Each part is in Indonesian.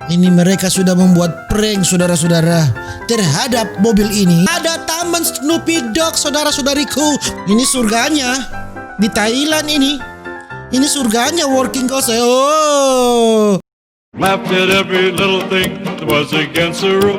Ini mereka sudah membuat prank saudara-saudara terhadap mobil ini. Ada taman Snoopy Dog saudara-saudariku. Ini surganya di Thailand ini. Ini surganya working girls. Oh. Laughed at every little thing that was against the rule.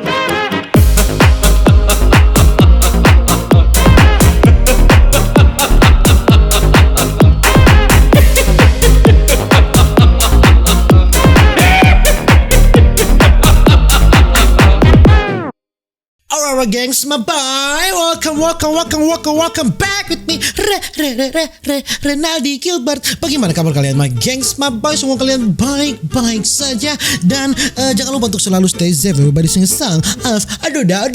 Alright gengs, my bye. Welcome back with me Renaldi Gilbert. Bagaimana kabar kalian my gengs, my bye? Semua kalian baik-baik saja. Dan jangan lupa untuk selalu stay safe. Everybody sing a song of Adoda.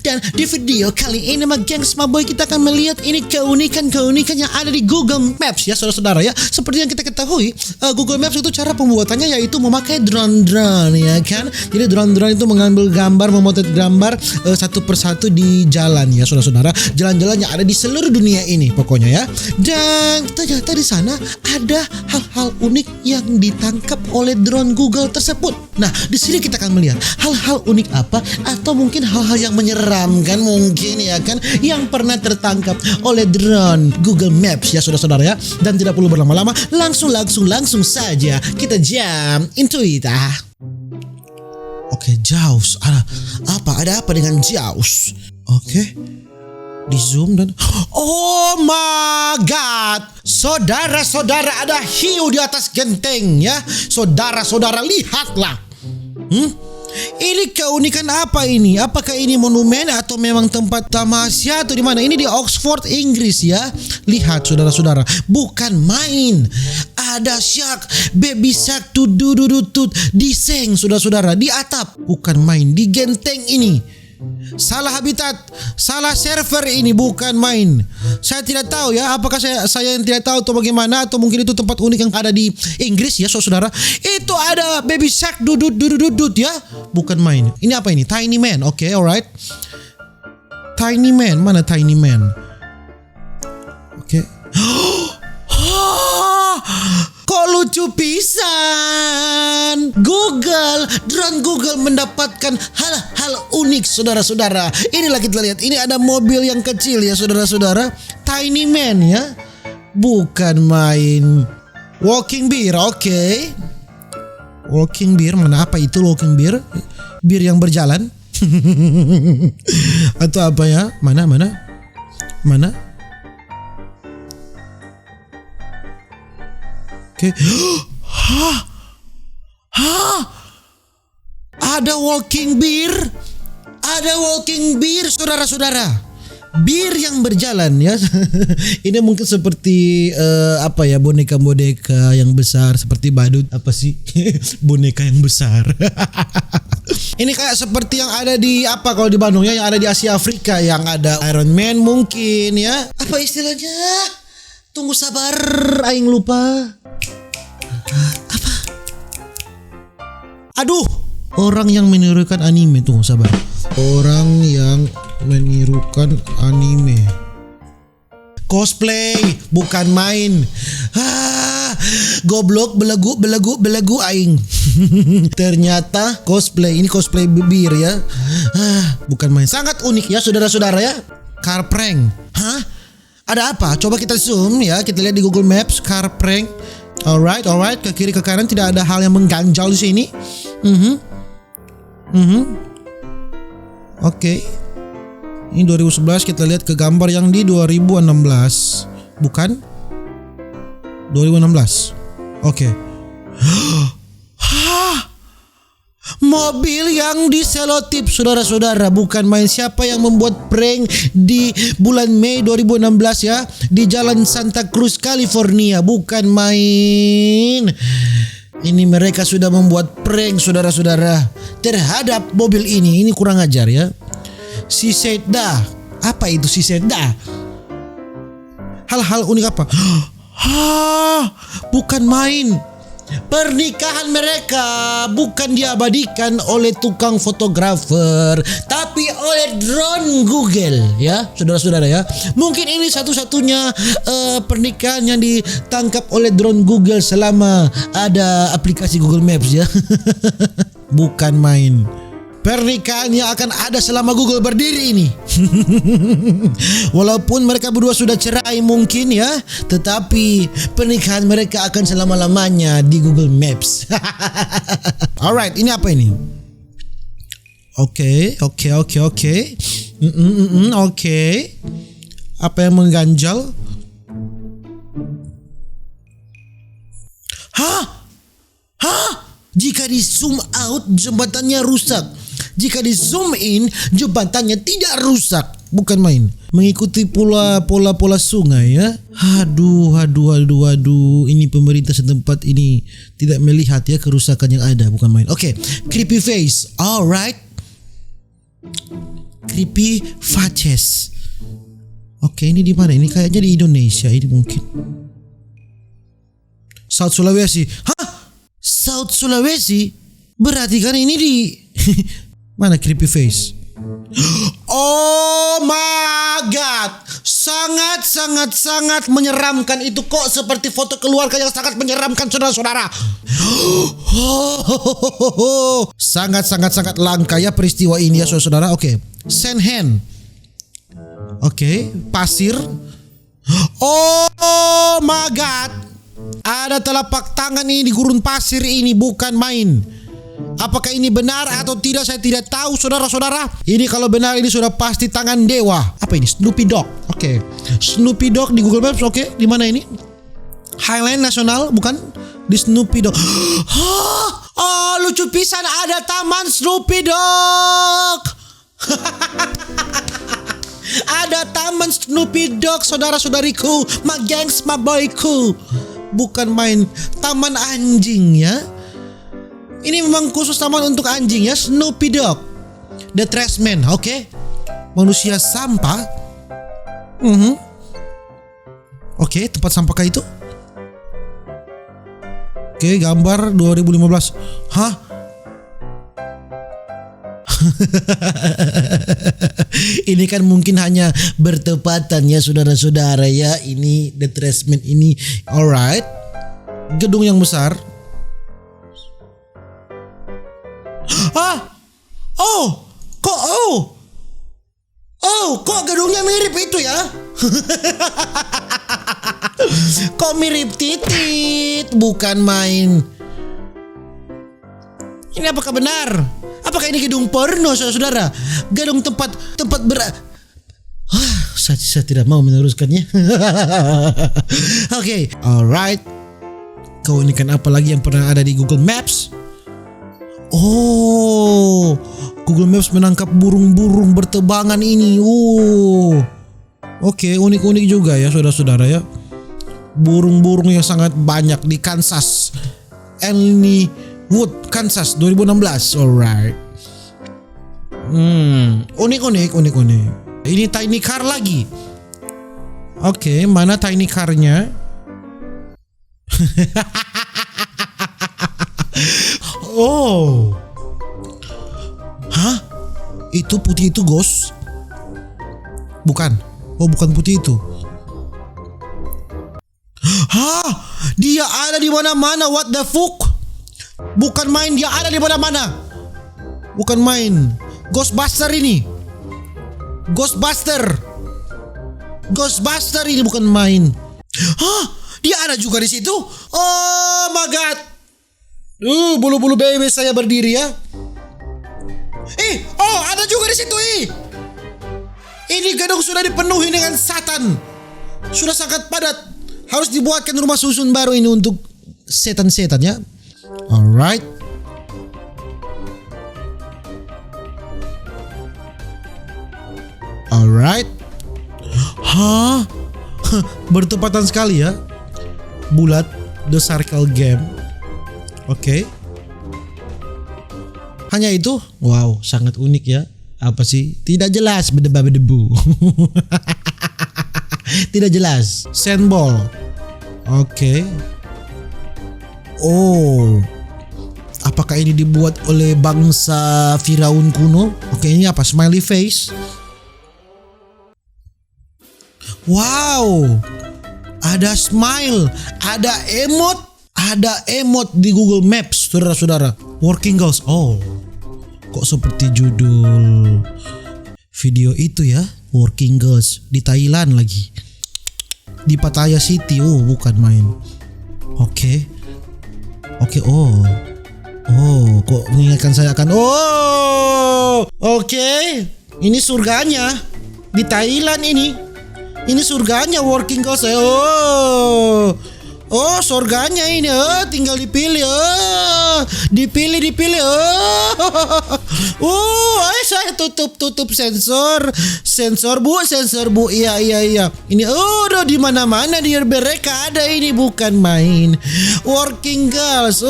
Dan di video kali ini my gengs, my boy, kita akan melihat ini keunikan yang ada di Google Maps ya saudara-saudara ya. Seperti yang kita ketahui, Google Maps itu cara pembuatannya yaitu memakai drone ya kan. Jadi drone itu mengambil gambar, memotret gambar satu persatu di jalan ya saudara-saudara. Jalan-jalan yang ada di seluruh dunia ini pokoknya ya. Dan ternyata di sana ada hal-hal unik yang ditangkap oleh drone Google tersebut. Nah, di sini kita akan melihat hal-hal unik apa atau mungkin hal-hal yang menyeramkan mungkin ya kan yang pernah tertangkap oleh drone Google Maps ya saudara-saudara ya. Dan tidak perlu berlama-lama, langsung saja kita jump into it. Oke, Jaws. Ada apa dengan Jaws? Oke. Di zoom dan oh my god. Saudara-saudara, ada hiu di atas genteng ya. Saudara-saudara, lihatlah. Ini keunikan apa ini? Apakah ini monumen atau memang tempat tamasya atau di mana? Ini di Oxford, Inggris ya. Lihat saudara-saudara, bukan main. Ada shark, baby shark tut di seng saudara-saudara, di atap. Bukan main, di genteng ini. Salah habitat, salah server ini, bukan main. Saya tidak tahu ya, apakah saya yang tidak tahu atau bagaimana, atau mungkin itu tempat unik yang ada di Inggris ya saudara. Itu ada baby shark dudut ya, bukan main. Ini apa ini? Tiny Man. Oke, alright. Tiny Man, mana Tiny Man? Oke. Kok lucu pisan. Drone Google mendapatkan hal-hal unik saudara-saudara. Inilah kita lihat, ini ada mobil yang kecil ya saudara-saudara. Tiny Man ya, bukan main. Walking beer, oke. Walking beer, mana apa itu walking beer? Bir yang berjalan. Atau apa ya? Mana? Oke. Ada walking beer saudara-saudara. Bir yang berjalan ya. Ini mungkin seperti apa ya, boneka-boneka yang besar seperti badut apa sih? Boneka yang besar. Ini kayak seperti yang ada di apa kalau di Bandung ya, yang ada di Asia Afrika, yang ada Iron Man mungkin ya. Apa istilahnya? Tunggu sabar, aing lupa. Apa? Aduh, orang yang menirukan anime, tunggu sabar. Orang yang menirukan anime. Cosplay, bukan main. Goblok, belagu aing. Ternyata cosplay, ini cosplay bir ya. Bukan main. Sangat unik ya saudara-saudara ya. Car prank. Ada apa? Coba kita zoom ya. Kita lihat di Google Maps, car prank. Alright. Ke kiri ke kanan tidak ada hal yang mengganjal di sini. Oke. Ini 2011, kita lihat ke gambar yang di 2016. Bukan? 2016. Oke. Mobil yang diselotip saudara-saudara, bukan main. Siapa yang membuat prank di bulan Mei 2016 ya, di Jalan Santa Cruz, California, bukan main. Ini mereka sudah membuat prank saudara-saudara terhadap mobil ini. Ini kurang ajar ya. Si Seda. Apa itu si Seda? Hal-hal unik apa? Bukan main. Pernikahan mereka bukan diabadikan oleh tukang fotografer, tapi oleh drone Google ya saudara-saudara ya. Mungkin ini satu-satunya pernikahan yang ditangkap oleh drone Google selama ada aplikasi Google Maps ya. Bukan main. Pernikahan yang akan ada selama Google berdiri ini. Walaupun mereka berdua sudah cerai mungkin ya, tetapi pernikahan mereka akan selama-lamanya di Google Maps. Alright, ini apa ini? Oke. Oke. Apa yang mengganjal? Hah? Jika di zoom out, jembatannya rusak. Jika di zoom in, jembatannya tidak rusak. Bukan main. Mengikuti pola sungai ya. Aduh. Ini pemerintah setempat ini tidak melihat ya kerusakan yang ada. Bukan main. Oke. Creepy face. Alright. Creepy faces. Oke, ini di mana? Ini kayaknya di Indonesia ini mungkin. South Sulawesi. Hah? South Sulawesi? Berarti kan ini di mana creepy face? Oh my god. Sangat menyeramkan. Itu kok seperti foto keluarga yang sangat menyeramkan, saudara-saudara. Sangat langka ya peristiwa ini ya, saudara-saudara. Oke. Sand hand. Oke, pasir. Oh my god. Ada telapak tangan ini di gurun pasir ini, bukan main. Apakah ini benar atau tidak saya tidak tahu, saudara-saudara. Ini kalau benar ini sudah pasti tangan dewa. Apa ini? Snoopy Dog. Oke. Snoopy Dog di Google Maps. Oke. Di mana ini? Highland Nasional, bukan? Di Snoopy Dog. Oh, lucu pisan, ada taman Snoopy Dog. Ada taman Snoopy Dog, saudara-saudariku, my gangs, my boyku. Bukan main. Taman anjing ya. Ini memang khusus taman untuk anjing ya. Snoopy Dog. The Trash Man. Oke. Manusia sampah. Oke, tempat sampah kah itu? Oke, gambar 2015. Hah? Ini kan mungkin hanya bertepatan ya, saudara-saudara ya. Ini The Trash Man ini. Alright. Gedung yang besar. Kok gedungnya mirip itu ya? Kok mirip titit? Bukan main. Ini apakah benar? Apakah ini gedung porno, saudara-saudara? Gedung tempat saya tidak mau meneruskannya. Oke, alright. Keunikan apa lagi yang pernah ada di Google Maps? Oh, Google Maps menangkap burung-burung bertebangan ini. Oke, unik-unik juga ya, saudara-saudara ya. Burung-burung yang sangat banyak di Kansas, Wood, Kansas 2016. Alright. Unik. Ini tiny car lagi. Oke, mana tiny car-nya? Oh. Hah? Itu putih itu ghost? Bukan. Oh, bukan putih itu. Hah? Dia ada di mana-mana. What the fuck? Bukan main, dia ada di mana-mana. Bukan main. Ghostbuster ini. Ghostbuster ini bukan main. Hah? Dia ada juga di situ? Oh my god. Bulu-bulu baby saya berdiri ya. Ada juga di situ. Ini gedung sudah dipenuhi dengan setan. Sudah sangat padat. Harus dibuatkan rumah susun baru ini untuk setan-setan ya. Alright. Hah? Bertepatan sekali ya. Bulat, The Circle Game. Oke. Hanya itu? Wow, sangat unik ya. Apa sih? Tidak jelas, berdebu. Tidak jelas. Sandball. Oke. Oh. Apakah ini dibuat oleh bangsa Firaun kuno? Oke, ini apa? Smiley face. Wow. Ada smile, ada emote, Ada emot di Google Maps, saudara-saudara. Working girls. Oh, kok seperti judul video itu ya? Working girls di Thailand lagi. Di Pattaya City. Oh, bukan main. Oke. Oh, kok mengingatkan saya akan oke. Ini surganya di Thailand ini. Ini surganya working girls. Surganya ini. Tinggal dipilih. Dipilih. Saya tutup sensor bu. Iya. Ini di mana-mana di mereka ada ini, bukan main. Working girls.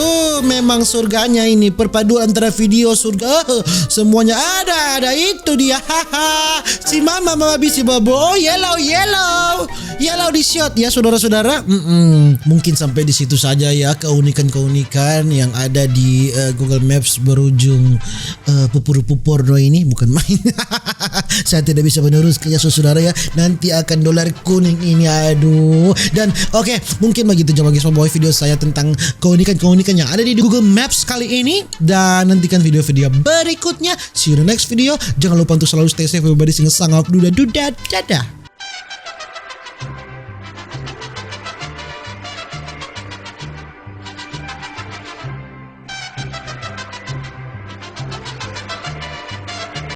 Memang surganya ini, perpaduan antara video surga. Semuanya ada itu dia. Si mama bisi babo. Yellow di shot ya, saudara-saudara. Mungkin sampai di situ saja ya keunikan-keunikan yang ada di Google Maps berujung pupur ini, bukan main. Saya tidak bisa meneruskannya, saudara ya. Nanti akan dolar kuning ini, aduh. Dan oke, mungkin begitu bagi semua video saya tentang keunikan-keunikan yang ada di Google Maps kali ini. Dan nantikan video-video berikutnya. See you in the next video. Jangan lupa untuk selalu stay safe, everybody. Sing sang up duda. Dadah.